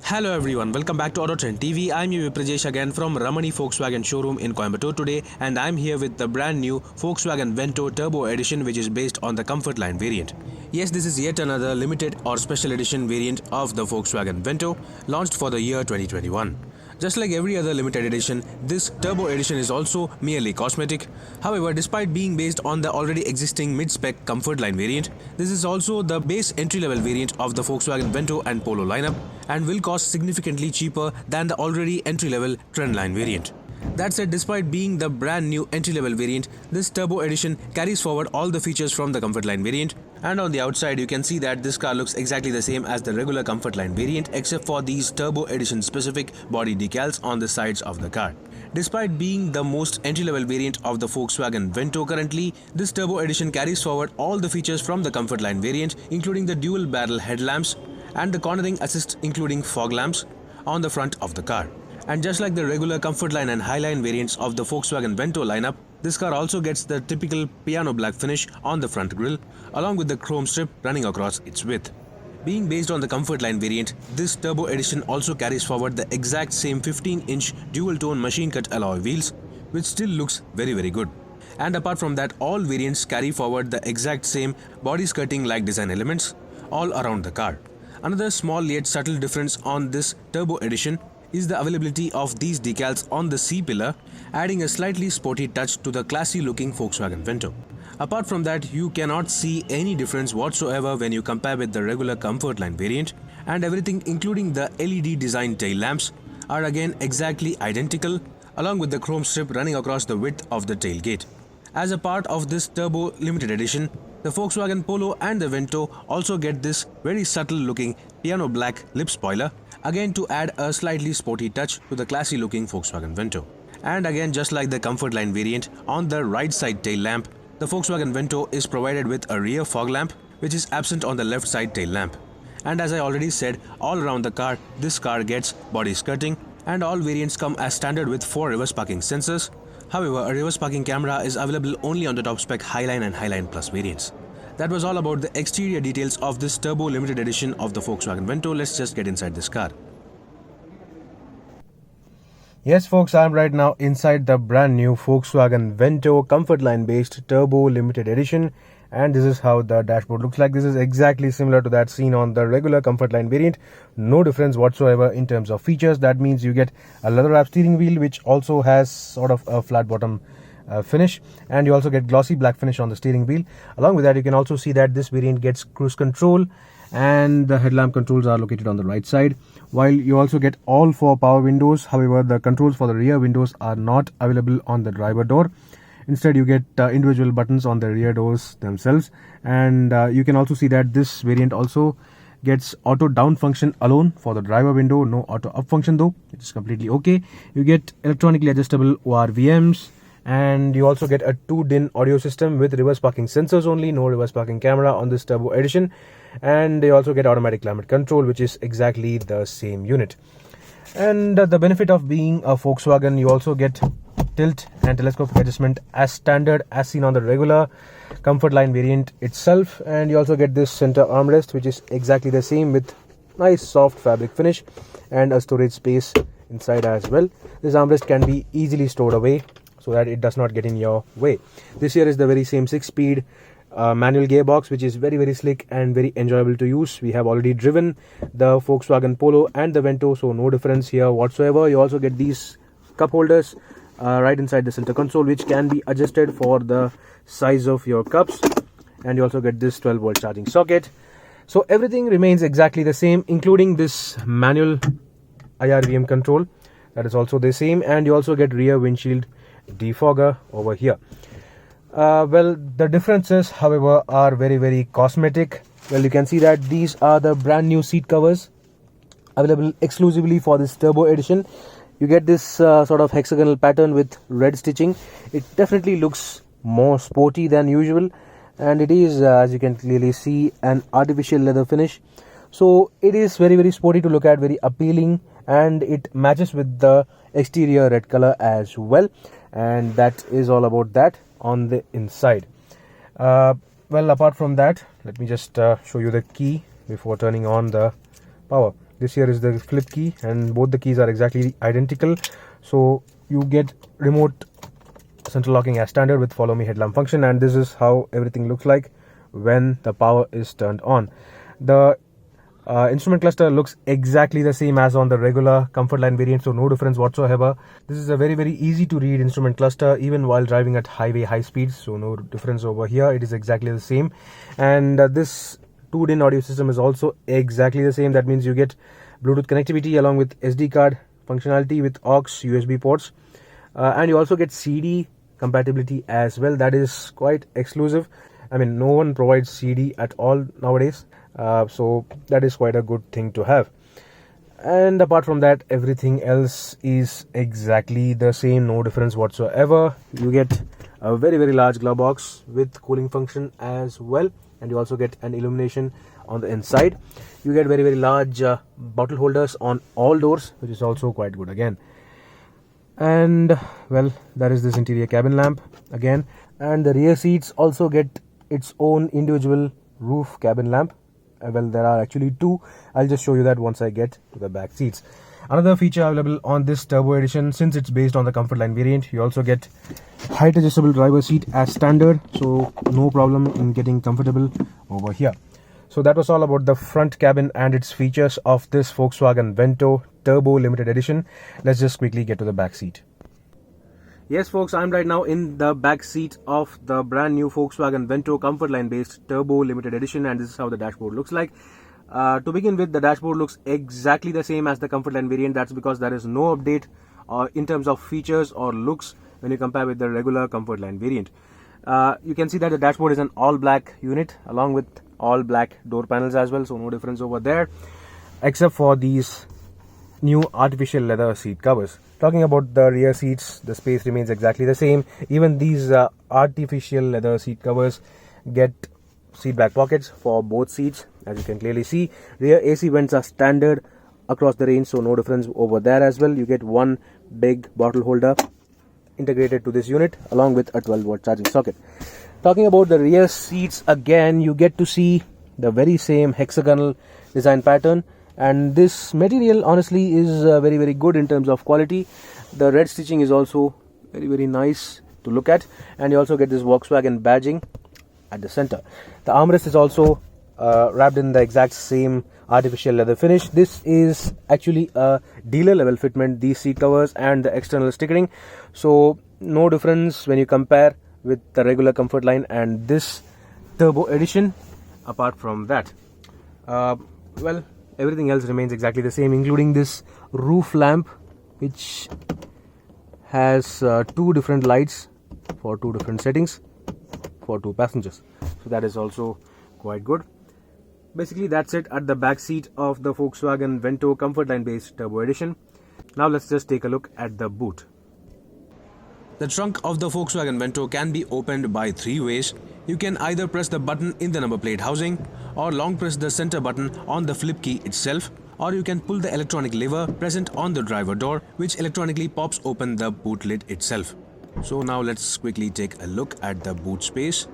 Hello everyone, welcome back to AutoTrendTV. I'm Siva Prakash again from Ramani Volkswagen showroom in Coimbatore today, and I'm here with the brand new Volkswagen Vento Turbo Edition, which is based on the Comfort Line variant. Yes, this is yet another limited or special edition variant of the Volkswagen Vento, launched for the year 2021. Just like every other limited edition, this Turbo Edition is also merely cosmetic. However, despite being based on the already existing mid-spec Comfort Line variant, this is also the base entry-level variant of the Volkswagen Vento and Polo lineup and will cost significantly cheaper than the already entry-level Trendline variant. That said, despite being the brand new entry-level variant, this Turbo Edition carries forward all the features from the Comfort Line variant, and on the outside you can see that this car looks exactly the same as the regular Comfort Line variant except for these Turbo Edition specific body decals on the sides of the car. Despite being the most entry-level variant of the Volkswagen Vento currently, this Turbo Edition carries forward all the features from the Comfort Line variant, including the dual barrel headlamps and the cornering assist including fog lamps on the front of the car. And just like the regular Comfort Line and Highline variants of the Volkswagen Vento lineup, this car also gets the typical piano black finish on the front grille, along with the chrome strip running across its width. Being based on the Comfort Line variant, this Turbo Edition also carries forward the exact same 15-inch dual-tone machine-cut alloy wheels, which still looks very good. And apart from that, all variants carry forward the exact same body skirting-like design elements all around the car. Another small yet subtle difference on this Turbo Edition is the availability of these decals on the C-pillar, adding a slightly sporty touch to the classy-looking Volkswagen Vento. Apart from that, you cannot see any difference whatsoever when you compare with the regular Comfort Line variant, and everything including the LED design tail lamps are again exactly identical, along with the chrome strip running across the width of the tailgate. As a part of this Turbo Limited Edition, the Volkswagen Polo and the Vento also get this very subtle looking piano black lip spoiler, again to add a slightly sporty touch to the classy looking Volkswagen Vento. And again, just like the Comfort Line variant, on the right side tail lamp, the Volkswagen Vento is provided with a rear fog lamp which is absent on the left side tail lamp. And as I already said, all around the car, this car gets body skirting, and all variants come as standard with 4 reverse parking sensors. However, a reverse parking camera is available only on the top spec Highline and Highline Plus variants. That was all about the exterior details of this Turbo Limited Edition of the Volkswagen Vento. Let's just get inside this car. Yes folks, I'm right now inside the brand new Volkswagen Vento Comfort Line based Turbo Limited Edition, and this is how the dashboard looks like. This is exactly similar to that seen on the regular Comfort Line variant. No difference whatsoever in terms of features. That means you get a leather wrap steering wheel which also has sort of a flat bottom finish, and you also get glossy black finish on the steering wheel. Along with that, you can also see that this variant gets cruise control, and the headlamp controls are located on the right side, while you also get all 4 power windows. However, the controls for the rear windows are not available on the driver door. Instead, you get individual buttons on the rear doors themselves, and you can also see that this variant also gets auto down function alone for the driver window, no auto up function though. It's completely okay. You get electronically adjustable ORVMs, and you also get a 2-DIN audio system with reverse parking sensors only, no reverse parking camera on this Turbo Edition. And they also get automatic climate control, which is exactly the same unit. And the benefit of being a Volkswagen, you also get tilt and telescopic adjustment as standard as seen on the regular Comfort Line variant itself. And you also get this center armrest, which is exactly the same with nice soft fabric finish and a storage space inside as well. This armrest can be easily stored away so that it does not get in your way. This here is the very same 6-speed manual gearbox, which is very slick and very enjoyable to use. We have already driven the Volkswagen Polo and the Vento, so no difference here whatsoever. You also get these cup holders right inside the center console, which can be adjusted for the size of your cups, and you also get this 12-volt charging socket. So everything remains exactly the same, including this manual IRVM control, that is also the same, and you also get rear windshield defogger over here. Well, the differences, however, are very cosmetic. Well, you can see that these are the brand new seat covers available exclusively for this Turbo Edition. You get this sort of hexagonal pattern with red stitching. It definitely looks more sporty than usual, and it is, as you can clearly see, an artificial leather finish. So it is very sporty to look at, very appealing, and it matches with the exterior red color as well. And that is all about that on the inside. Well, apart from that, let me just show you the key before turning on the power. This here is the flip key, and both the keys are exactly identical. So you get remote central locking as standard with follow me headlamp function, and this is how everything looks like when the power is turned on. The instrument cluster looks exactly the same as on the regular Comfortline variant, so no difference whatsoever. This is a very easy to read instrument cluster even while driving at highway high speeds, so no difference over here. It is exactly the same. And this 2-DIN audio system is also exactly the same. That means you get Bluetooth connectivity along with SD card functionality with aux USB ports, and you also get CD compatibility as well. That is quite exclusive. I mean, no one provides CD at all nowadays, so that is quite a good thing to have. And apart from that, everything else is exactly the same, no difference whatsoever. You get a very large glove box with cooling function as well, and you also get an illumination on the inside. You get very large bottle holders on all doors, which is also quite good again. And well, that is this interior cabin lamp again, and the rear seats also get its own individual roof cabin lamp. Well, there are actually two. I'll just show you that once I get to the back seats. Another feature available on this turbo edition, since it's based on the Comfortline variant, you also get height adjustable driver seat as standard, so no problem in getting comfortable over here. So that was all about the front cabin and its features of this Volkswagen Vento Turbo Limited Edition. Let's just quickly get to the back seat. Yes folks, I'm right now in the back seat of the brand new Volkswagen Vento Comfortline based Turbo Limited Edition, and this is how the dashboard looks like. To begin with, the dashboard looks exactly the same as the Comfortline variant. That's because there is no update in terms of features or looks when you compare with the regular Comfortline variant. You can see that the dashboard is an all black unit along with all black door panels as well, so no difference over there except for these new artificial leather seat covers. Talking about the rear seats, the space remains exactly the same. Even these artificial leather seat covers get seat back pockets for both seats, as you can clearly see. Rear AC vents are standard across the range, so no difference over there as well. You get one big bottle holder integrated to this unit along with a 12-volt charging socket. Talking about the rear seats again, you get to see the very same hexagonal design pattern, and this material honestly is very good in terms of quality. The red stitching is also very nice to look at, and you also get this Volkswagen badging at the center. The armrest is also wrapped in the exact same artificial leather finish. This is actually a dealer level fitment, these seat covers and the external stickering, so no difference when you compare with the regular Comfortline and this turbo edition. Apart from that, well, everything else remains exactly the same, including this roof lamp, which has two different lights for two different settings for two passengers, so that is also quite good. Basically, that's it at the back seat of the Volkswagen Vento Comfortline based turbo edition. Now let's just take a look at the boot. The trunk of the Volkswagen Vento can be opened by three ways. You can either press the button in the number plate housing, or long press the center button on the flip key itself, or you can pull the electronic lever present on the driver door, which electronically pops open the boot lid itself. So now let's quickly take a look at the boot space.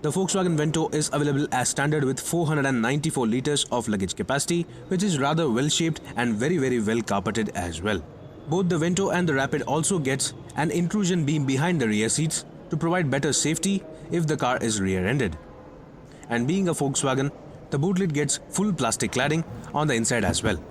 The Volkswagen Vento is available as standard with 494 liters of luggage capacity, which is rather well shaped and very well carpeted as well. Both the Vento and the Rapid also gets an intrusion beam behind the rear seats to provide better safety if the car is rear-ended. And being a Volkswagen, the boot lid gets full plastic cladding on the inside as well.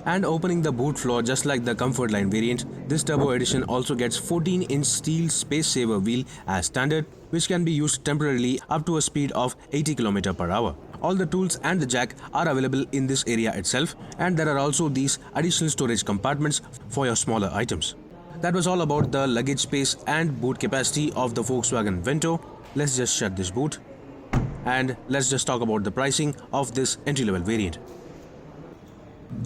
And opening the boot floor just like the Comfortline variant, this turbo edition also gets 14-inch steel space saver wheel as standard, which can be used temporarily up to a speed of 80 km per hour. All the tools and the jack are available in this area itself, and there are also these additional storage compartments for your smaller items. That was all about the luggage space and boot capacity of the Volkswagen Vento. Let's just shut this boot and let's just talk about the pricing of this entry-level variant.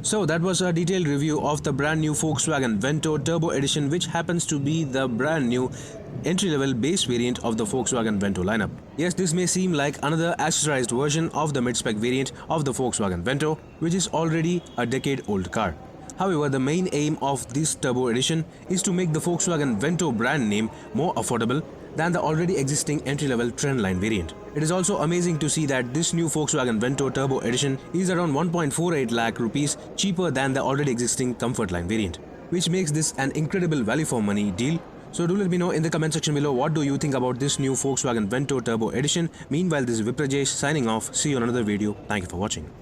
So that was a detailed review of the brand new Volkswagen Vento Turbo Edition, which happens to be the brand new entry-level base variant of the Volkswagen Vento lineup. Yes, this may seem like another accessorized version of the mid-spec variant of the Volkswagen Vento, which is already a decade-old car. However, the main aim of this Turbo Edition is to make the Volkswagen Vento brand name more affordable than the already existing entry-level Trendline variant. It is also amazing to see that this new Volkswagen Vento Turbo Edition is around 1.48 lakh rupees cheaper than the already existing Comfort Line variant, which makes this an incredible value for money deal. So do let me know in the comment section below what do you think about this new Volkswagen Vento Turbo Edition. Meanwhile, this is Viprajesh signing off. See you on another video. Thank you for watching.